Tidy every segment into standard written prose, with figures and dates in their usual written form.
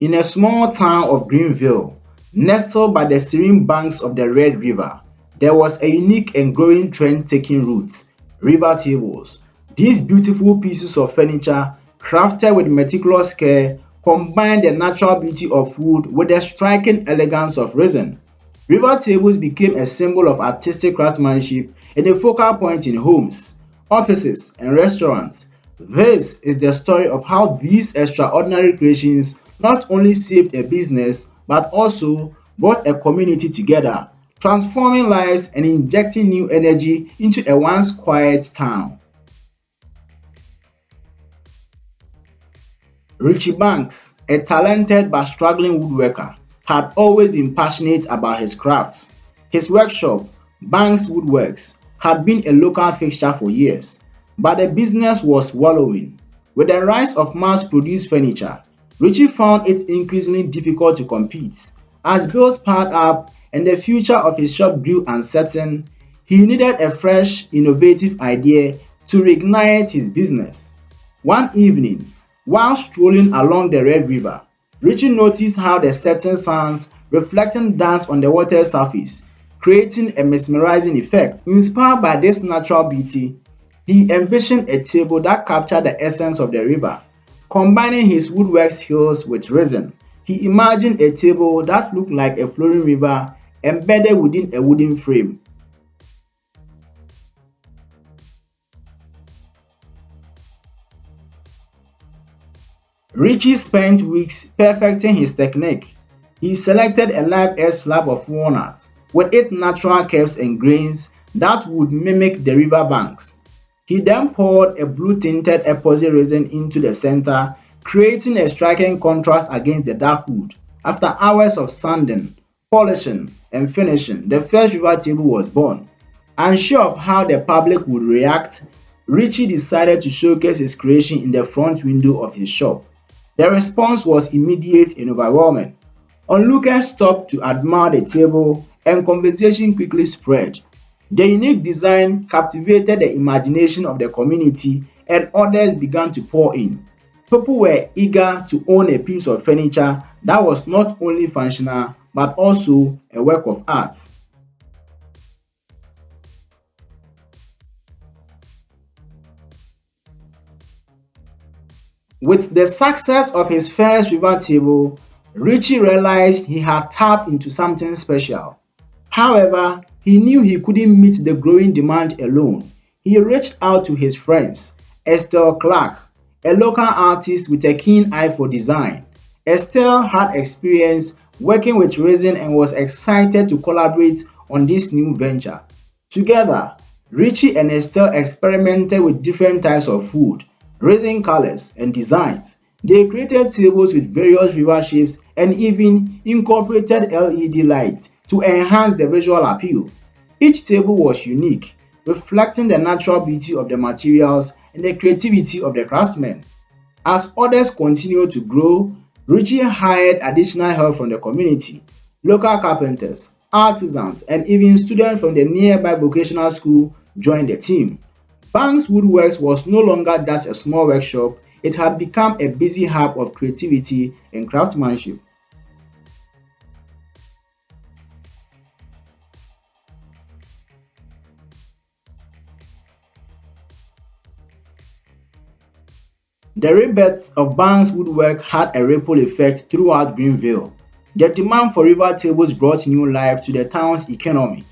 In a small town of Greenville, nestled by the serene banks of the Red River, there was a unique and growing trend taking root: river tables. These beautiful pieces of furniture, crafted with meticulous care, combine the natural beauty of wood with the striking elegance of resin. River tables became a symbol of artistic craftsmanship and a focal point in homes, offices, and restaurants. This is the story of how these extraordinary creations not only saved a business but also brought a community together, transforming lives and injecting new energy into a once quiet town. Richie Banks, a talented but struggling woodworker, had always been passionate about his crafts. His workshop, Banks Woodworks, had been a local fixture for years, but the business was wallowing. With the rise of mass-produced furniture, Richie found it increasingly difficult to compete. As bills piled up and the future of his shop grew uncertain, he needed a fresh, innovative idea to reignite his business. One evening, while strolling along the Red River, Richie noticed how the setting suns reflecting danced on the water's surface, creating a mesmerizing effect. Inspired by this natural beauty, he envisioned a table that captured the essence of the river. Combining his woodwork skills with resin, he imagined a table that looked like a flowing river embedded within a wooden frame. Richie spent weeks perfecting his technique. He selected a live edge slab of walnut with its natural curves and grains that would mimic the river banks. He then poured a blue-tinted epoxy resin into the center, creating a striking contrast against the dark wood. After hours of sanding, polishing, and finishing, the first river table was born. Unsure of how the public would react, Richie decided to showcase his creation in the front window of his shop. The response was immediate and overwhelming. Onlookers stopped to admire the table, and conversation quickly spread. The unique design captivated the imagination of the community, and orders began to pour in. People were eager to own a piece of furniture that was not only functional but also a work of art. With the success of his first river table, Richie realized he had tapped into something special. However, he knew he couldn't meet the growing demand alone. He reached out to his friends, Estelle Clark, a local artist with a keen eye for design. Estelle had experience working with resin and was excited to collaborate on this new venture. Together, Richie and Estelle experimented with different types of wood, resin colors, and designs. They created tables with various river shapes and even incorporated LED lights to enhance the visual appeal. Each table was unique, reflecting the natural beauty of the materials and the creativity of the craftsmen. As orders continued to grow, Richie hired additional help from the community. Local carpenters, artisans, and even students from the nearby vocational school joined the team. Banks Woodworks was no longer just a small workshop, it had become a busy hub of creativity and craftsmanship. The rebirth of Banks Woodwork had a ripple effect throughout Greenville. The demand for river tables brought new life to the town's economy.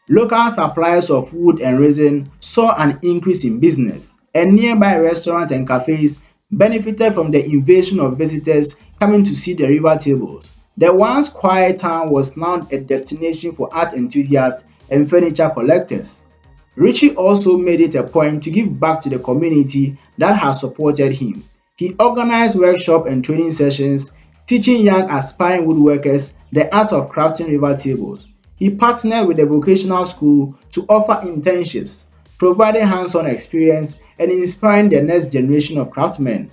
Local suppliers of wood and resin saw an increase in business, and nearby restaurants and cafes benefited from the invasion of visitors coming to see the river tables. The once quiet town was now a destination for art enthusiasts and furniture collectors. Richie also made it a point to give back to the community that has supported him. He organized workshops and training sessions, teaching young aspiring woodworkers the art of crafting river tables. He partnered with the vocational school to offer internships, providing hands-on experience and inspiring the next generation of craftsmen.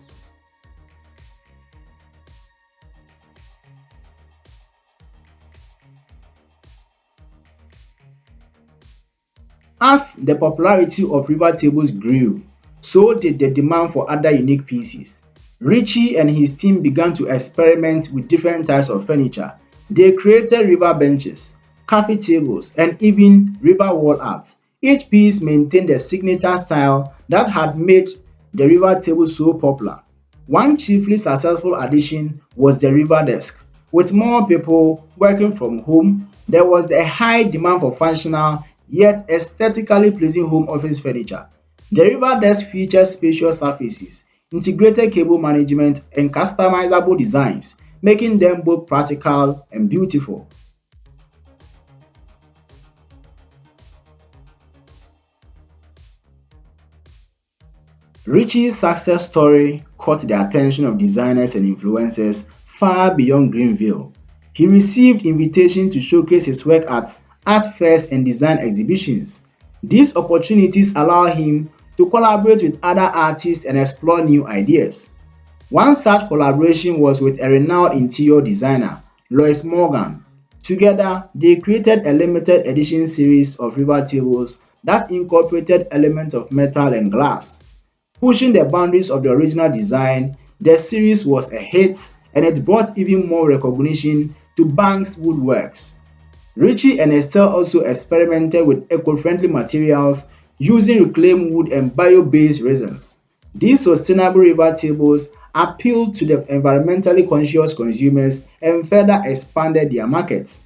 As the popularity of river tables grew, so did the demand for other unique pieces. Richie and his team began to experiment with different types of furniture. They created river benches, coffee tables, and even river wall art. Each piece maintained a signature style that had made the river table so popular. One chiefly successful addition was the river desk. With more people working from home, there was a high demand for functional yet aesthetically pleasing home office furniture. The river desk features spacious surfaces, integrated cable management, and customizable designs, making them both practical and beautiful. Richie's success story caught the attention of designers and influencers far beyond Greenville. He received invitations to showcase his work at art fairs and design exhibitions. These opportunities allowed him to collaborate with other artists and explore new ideas. One such collaboration was with a renowned interior designer, Lois Morgan. Together, they created a limited edition series of river tables that incorporated elements of metal and glass. Pushing the boundaries of the original design, the series was a hit and it brought even more recognition to Banks Woodworks. Richie and Estelle also experimented with eco-friendly materials using reclaimed wood and bio-based resins. These sustainable river tables appealed to the environmentally conscious consumers and further expanded their market.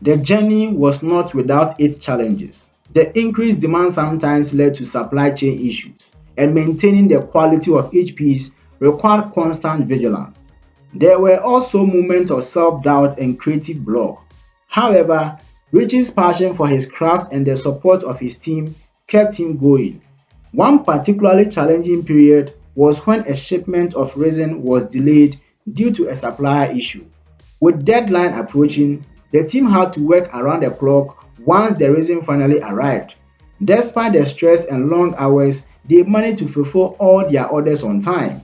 The journey was not without its challenges. The increased demand sometimes led to supply chain issues, and maintaining the quality of each piece required constant vigilance. There were also moments of self-doubt and creative block. However, Richie's passion for his craft and the support of his team kept him going. One particularly challenging period was when a shipment of resin was delayed due to a supplier issue. With deadline approaching, the team had to work around the clock once the resin finally arrived. Despite the stress and long hours, they managed to fulfill all their orders on time.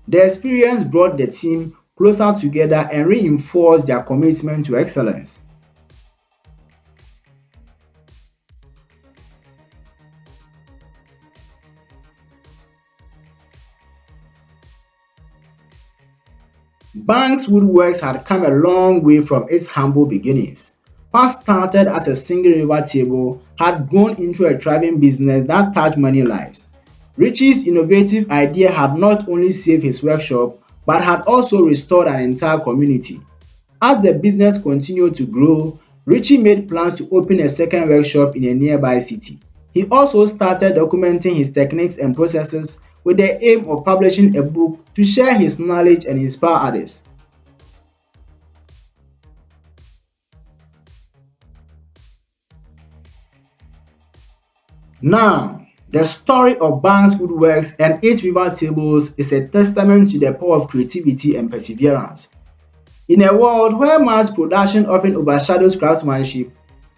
The experience brought the team closer together and reinforced their commitment to excellence. Banks Woodworks had come a long way from its humble beginnings. What started as a single river table had grown into a thriving business that touched many lives. Richie's innovative idea had not only saved his workshop but had also restored an entire community. As the business continued to grow, Richie made plans to open a second workshop in a nearby city. He also started documenting his techniques and processes with the aim of publishing a book to share his knowledge and inspire others. Now, the story of Banks Woodworks and Eight River Tables is a testament to the power of creativity and perseverance. In a world where mass production often overshadows craftsmanship,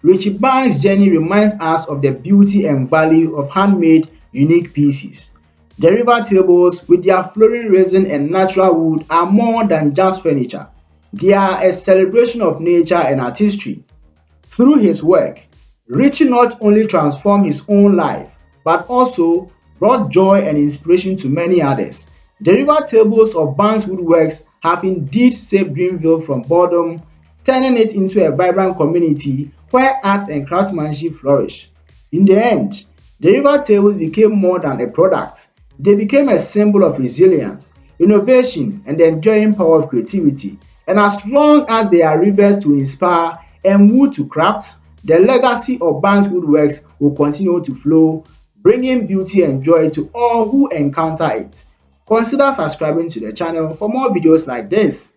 Richie Banks' journey reminds us of the beauty and value of handmade, unique pieces. The river tables, with their flowing resin and natural wood, are more than just furniture. They are a celebration of nature and artistry. Through his work, Richie not only transformed his own life but also brought joy and inspiration to many others. The river tables of Banks Woodworks have indeed saved Greenville from boredom, turning it into a vibrant community where art and craftsmanship flourish. In the end, the river tables became more than a product. They became a symbol of resilience, innovation, and the enduring power of creativity. And as long as there are rivers to inspire and wood to craft, the legacy of Banks Woodworks will continue to flow, bringing beauty and joy to all who encounter it. Consider subscribing to the channel for more videos like this.